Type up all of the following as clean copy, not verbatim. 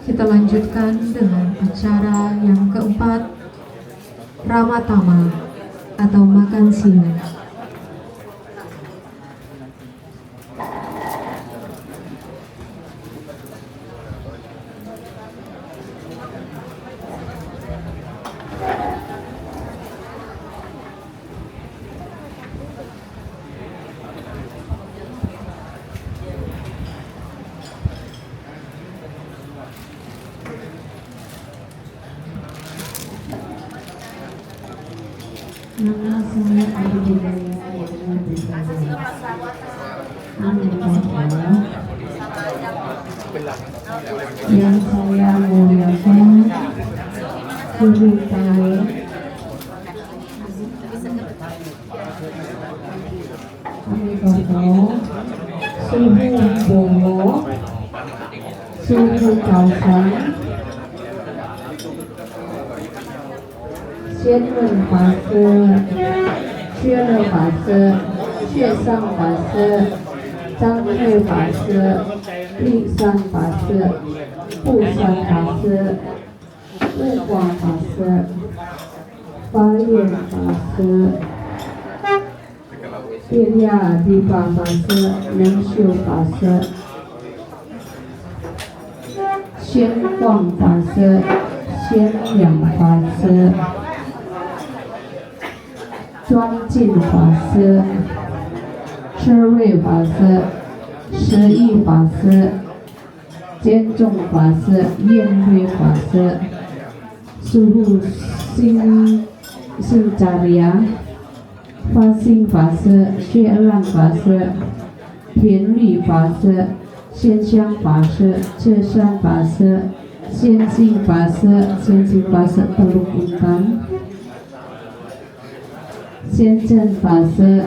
Kita lanjutkan dengan acara yang keempat, Ramatama atau makan siang. Nama saya Adi Hidayah yang berkata, yang saya muliakan Guru Tahe Amigoto, Suhu Bowo, Suhu Kausang,仙论法师、薛乐法师、血上法师、张慧法师、立山法师、布山法师、悟广法师、发愿法师、变亚地法法师、能秀法师、宣光法师、宣扬法师、庄敬法师、车瑞法师、石义法师、坚重法师、燕辉法师、Suhu Sing Carya、发心法师、血浪法师、田律法师、仙香法师、智山法师、仙性法师、仙性法师Teluk Intan、先正法师、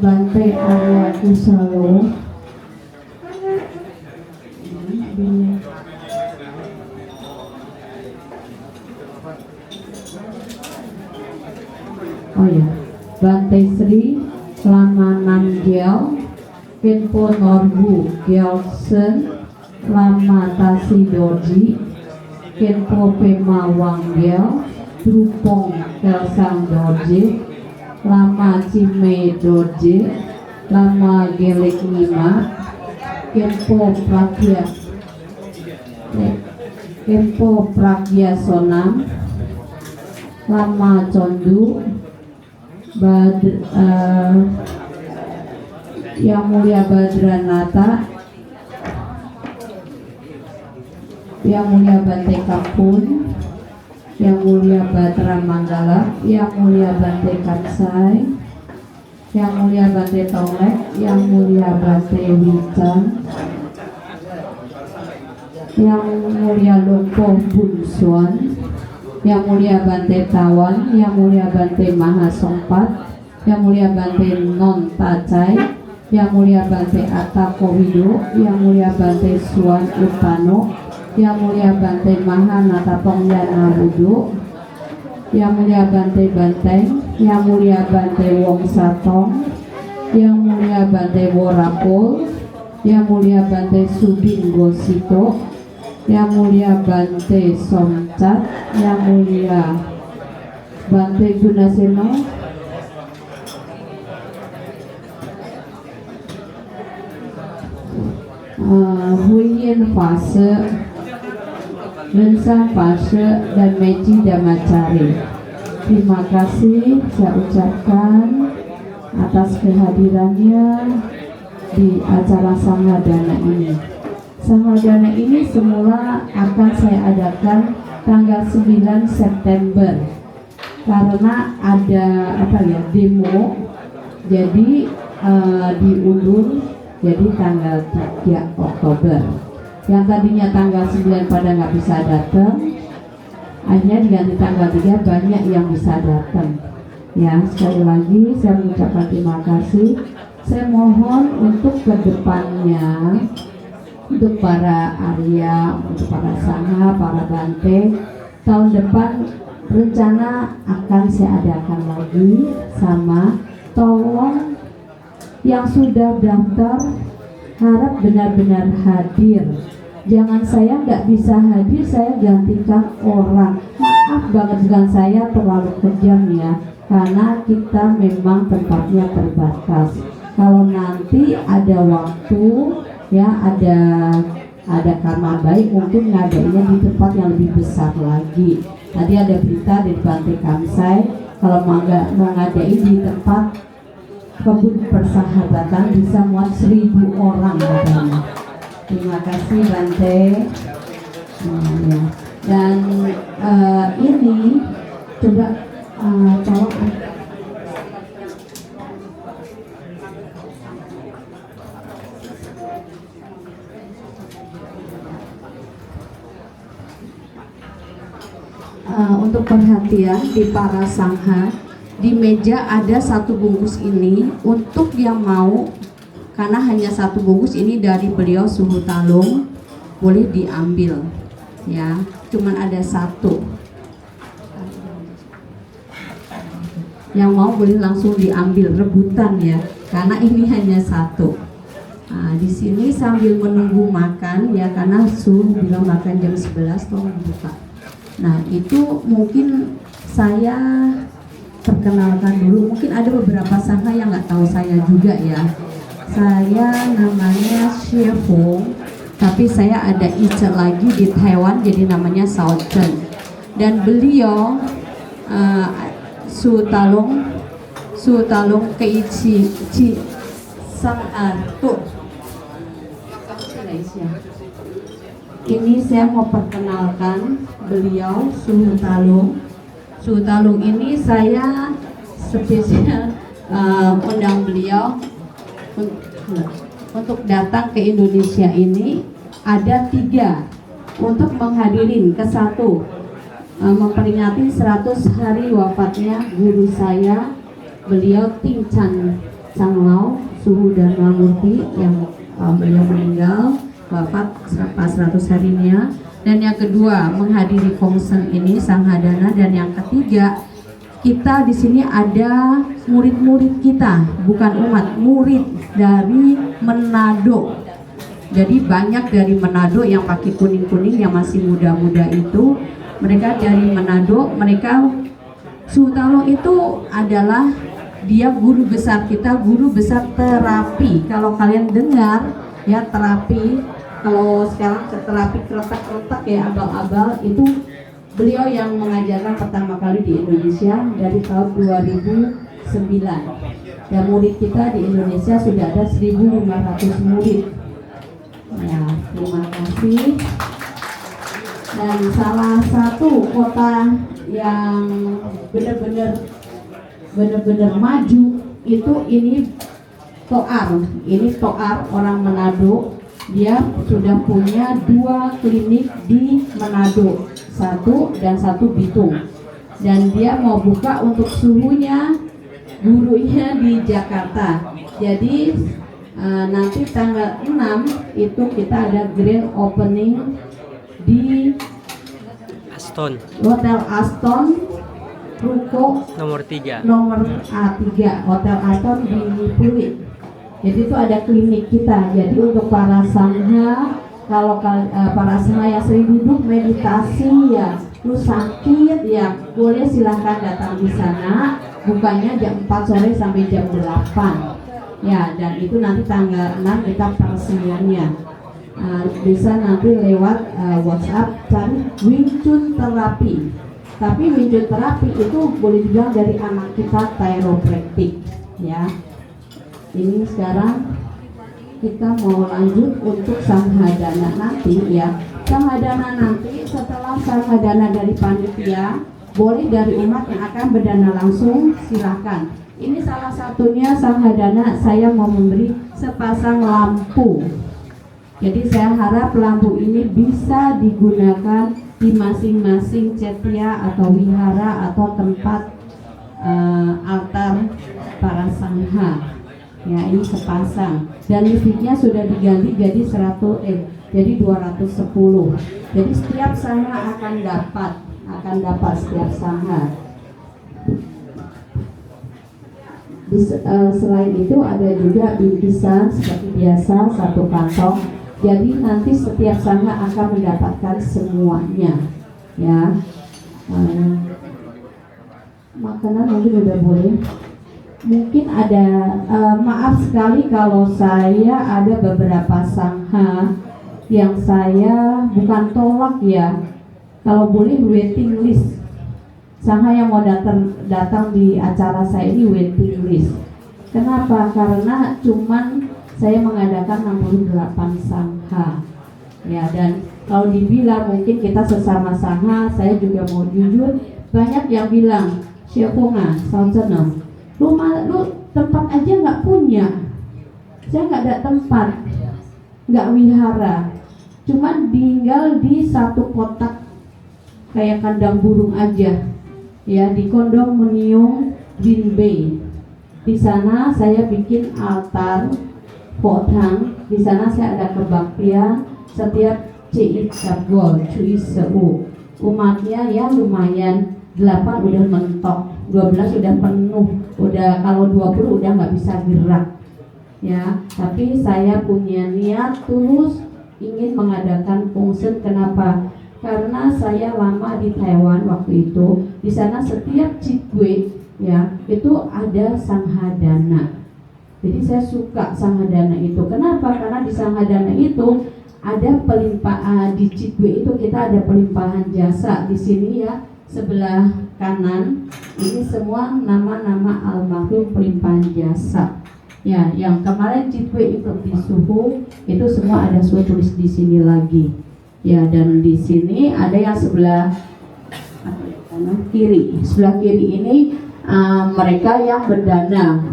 Bante Arya Kusalo, Bante Sri Lama Nangyal, Kenpo Norbu Gyalsen, Lama Tasi Doji, Kenpo Pema Wangyal, Drupong Kelsang Doji, Lama Cime Doji, Lama Gelek Nima, Kenpo Pragya Sonam, Lama Condu, Yang Mulia Badranata, Yang Mulia Bante Kapun, Yang Mulia Batra Manggala, Yang Mulia Bante Kansai, Yang Mulia Bante Tolek, Yang Mulia Bante Wican, Yang Mulia Lompo Bunsuan, Yang Mulia Bante Tawan, Yang Mulia Bante Mahasompat, Yang Mulia Bante Non Tacai, Yang Mulia Bante Atta Kowido, Yang Mulia Bante Suan Utano, Yang Mulia Bante Mahanata Pongyana Wudu, Yang Mulia Bante Banteng, Yang Mulia Bante Wong Satong, Yang Mulia Bante Worakul, Yang Mulia Bante Subin Gosito, Yang Mulia Bante Somcat, Yang Mulia Bante Gunaseno, Huyen Fase, Lensang Fase, dan Meji Damacari. Terima kasih saya ucapkan atas kehadirannya di acara Sanggadana ini. Sanggadana ini semula akan saya adakan tanggal 9 September karena ada demo, jadi diundur jadi tanggal 3 Oktober. Yang tadinya tanggal 9 pada nggak bisa datang, akhirnya diganti tanggal 3, banyak yang bisa datang. Ya, sekali lagi saya mengucapkan terima kasih. Saya mohon untuk kedepannya, untuk para Arya, untuk para Sangha, para Bante, tahun depan rencana akan saya adakan lagi. Sama tolong yang sudah daftar harap benar-benar hadir. Jangan saya nggak bisa hadir, saya gantikan orang. Maaf banget dengan saya terlalu kejam ya, karena kita memang tempatnya terbatas. Kalau nanti ada waktu ya, ada karma baik, mungkin ngadainnya di tempat yang lebih besar lagi. Tadi ada berita dari Bante Kamsai kalau mau ngadain di tempat kebun persahabatan bisa muat 1.000 orang katanya. Terima kasih Bante. Ya. Dan ini coba tolong untuk perhatian di para sangha, di meja ada 1 bungkus ini untuk yang mau, karena hanya 1 bungkus ini dari beliau Suhu Talung, boleh diambil ya, cuman ada 1. Yang mau boleh langsung diambil, rebutan ya, karena ini hanya 1. Nah, di sini sambil menunggu makan ya, karena Suhu bilang makan jam 11, tolong dibuka. Nah, itu mungkin saya perkenalkan dulu, mungkin ada beberapa sangha yang nggak tahu saya juga ya. Saya namanya Xie Feng, tapi saya ada icet lagi di Taiwan, jadi namanya Sao Chen. Dan beliau Su Talung Keichi Sang tuh. Ini saya mau perkenalkan beliau Suhu Talung. Suhu Talung ini saya spesial undang beliau untuk datang ke Indonesia ini. Ada 3 untuk menghadirin ke-1 memperingati 100 hari wafatnya guru saya, beliau Ting Chan Changlao Suhu Dharma Murti, yang beliau meninggal wafat pas 100 harinya. Dan yang kedua menghadiri Kongsen ini Sanghadana. Dan yang ketiga, kita di sini ada murid-murid kita, bukan umat, murid dari Manado. Jadi banyak dari Manado yang pakai kuning-kuning, yang masih muda-muda itu, mereka dari Manado. Mereka Suhu Talung itu adalah dia guru besar kita, guru besar terapi. Kalau kalian dengar ya, terapi, kalau sekarang ke terapi keretak-keretak ya, abal-abal, itu beliau yang mengajarkan pertama kali di Indonesia dari tahun 2009. Dan murid kita di Indonesia sudah ada 1.500 murid. Ya, terima kasih. Dan salah satu kota yang benar-benar maju itu ini Toar. Ini Toar, orang Manado. Dia sudah punya 2 klinik di Manado, 1 dan 1 Bitung. Dan dia mau buka untuk suhunya, gurunya di Jakarta. Jadi nanti tanggal 6 itu kita ada grand opening di Hotel Aston Ruko nomor 3 Hotel Aston di Pluit. Jadi itu ada klinik kita. Jadi untuk para sangha, kalau para sangha yang sering duduk meditasi ya, lu sakit ya, boleh silahkan datang di sana. Bukanya jam 4 sore sampai jam 8. Ya, dan itu nanti tanggal 6 kita peresmiannya. Bisa nanti lewat WhatsApp cari Wing Chun terapi. Tapi Wing Chun terapi itu boleh dibilang dari anak kita chiropractic ya. Ini sekarang kita mau lanjut untuk Sanghadana nanti ya. Sanghadana nanti setelah Sanghadana dari panitia, boleh dari umat yang akan berdana langsung, silakan. Ini salah satunya Sanghadana, saya mau memberi sepasang lampu. Jadi saya harap lampu ini bisa digunakan di masing-masing cetia atau wihara atau tempat altar para sangha. Ya, ini sepasang. Dan listriknya sudah diganti jadi 210. Jadi setiap sangha akan dapat setiap sangha. Selain itu ada juga bingkisan seperti biasa 1 kantong. Jadi nanti setiap sangha akan mendapatkan semuanya, ya. Makanan mungkin udah boleh. Mungkin ada maaf sekali kalau saya ada beberapa sangha yang saya bukan tolak ya. Kalau boleh waiting list. Sangha yang mau datang di acara saya ini waiting list. Kenapa? Karena cuman saya mengadakan 68 sangha. Ya, dan kalau dibilang mungkin kita sesama sangha, saya juga mau jujur, banyak yang bilang, "Siapa saucana, lu tempat aja nggak punya." Saya nggak ada tempat, nggak wihara, cuman tinggal di satu kotak kayak kandang burung aja, ya, di kondominium Green Bay. Di sana saya bikin altar potang. Di sana saya ada kebaktian setiap Cik Sabgol, Cui Seu. Umatnya ya lumayan, 8 udah mentok, 12 udah penuh, udah kalau 20 udah nggak bisa gerak, ya. Tapi saya punya niat tulus ingin mengadakan fungsi. Kenapa? Karena saya lama di Taiwan waktu itu. Di sana setiap cikwe, ya, itu ada sanghadana. Jadi saya suka sanghadana itu. Kenapa? Karena di sanghadana itu ada pelimpahan, di cikwe itu kita ada pelimpahan jasa. Di sini ya sebelah kanan ini semua nama-nama almarhum pelimpahan jasa. Ya, yang kemarin cikwe itu di Suhu itu semua ada saya tulis di sini lagi. Ya, dan di sini ada yang sebelah kiri. Sebelah kiri ini mereka yang berdana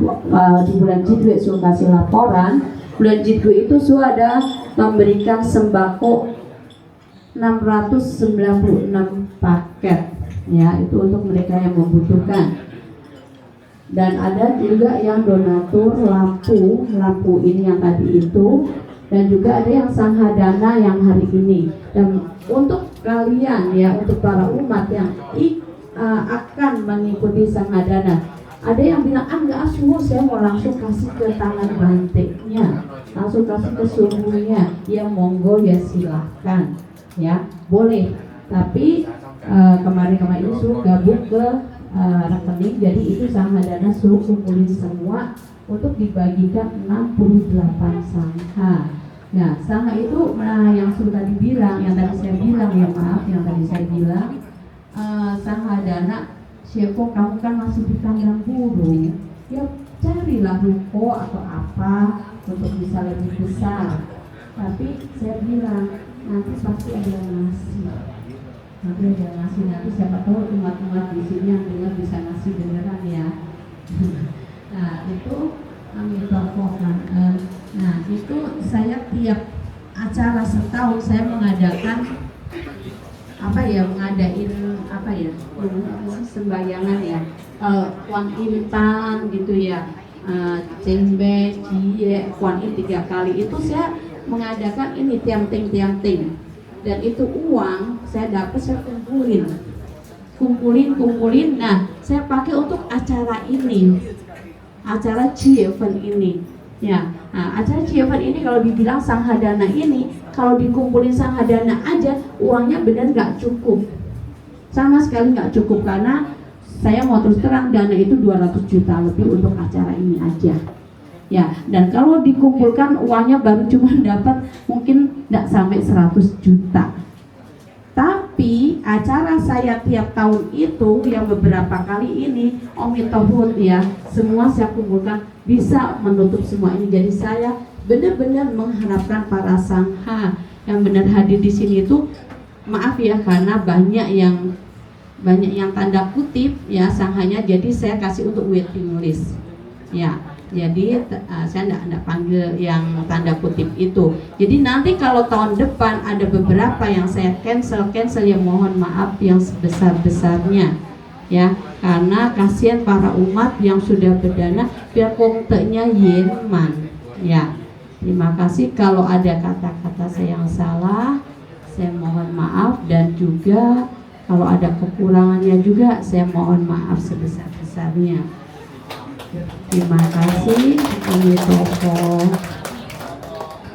di bulan Jidwe Su kasih laporan. Bulan Jidwe itu Su ada memberikan sembako 696 paket, ya, itu untuk mereka yang membutuhkan. Dan ada juga yang donatur lampu ini yang tadi itu, dan juga ada yang sanghadana yang hari ini. Dan untuk kalian ya, untuk para umat yang akan mengikuti sanghadana, ada yang bilang enggak asuh, saya mau langsung kasih ke tangan banteknya, langsung kasih ke suhunya. Ya monggo, ya silahkan, ya boleh. Tapi kemarin ini suruh gabung ke rekening, jadi itu sanghadana suruh kumpulin semua untuk dibagikan 68 sangha. Nah, sangha itu yang sudah dibilang, yang tadi saya bilang, ya maaf, yang tadi saya bilang, sanghadana, siapa kamu kan masih di kandang burung, ya carilah ruko atau apa untuk bisa lebih besar. Tapi saya bilang nanti pasti ada yang ngasih. Nanti siapa tahu umat-umat di sini yang dengar bisa ngasih beneran ya. Nah itu kami tokohkan. Nah itu saya tiap acara setahun saya mengadakan mengadain sembayangan ya, Kuan Intan gitu ya, Cengbe, Cie, Kuan In 3 kali itu saya mengadakan ini tiang-ting. Dan itu uang saya dapat, saya kumpulin. Nah, saya pakai untuk acara ini, acara Cieven ini. Ya, nah, acara Cieven ini kalau dibilang sanghadana ini, kalau dikumpulin sanghadana aja, uangnya benar nggak cukup, sama sekali nggak cukup. Karena saya mau terus terang, dana itu 200 juta lebih untuk acara ini aja. Ya, dan kalau dikumpulkan uangnya baru cuma dapat mungkin nggak sampai 100 juta. Tapi acara saya tiap tahun itu yang beberapa kali ini Omitohut ya, semua saya kumpulkan bisa menutup semua ini. Jadi saya benar-benar mengharapkan para sangha yang benar hadir di sini itu, maaf ya karena banyak yang tanda kutip ya sanghanya, jadi saya kasih untuk waiting list ya. Jadi saya enggak panggil yang tanda kutip itu. Jadi nanti kalau tahun depan ada beberapa yang saya cancel ya, mohon maaf yang sebesar-besarnya ya, karena kasihan para umat yang sudah berdana biar kontenya Yenman ya. Terima kasih. Kalau ada kata-kata saya yang salah, saya mohon maaf, dan juga kalau ada kekurangannya juga saya mohon maaf sebesar-besarnya. Terima kasih, Kami Toko.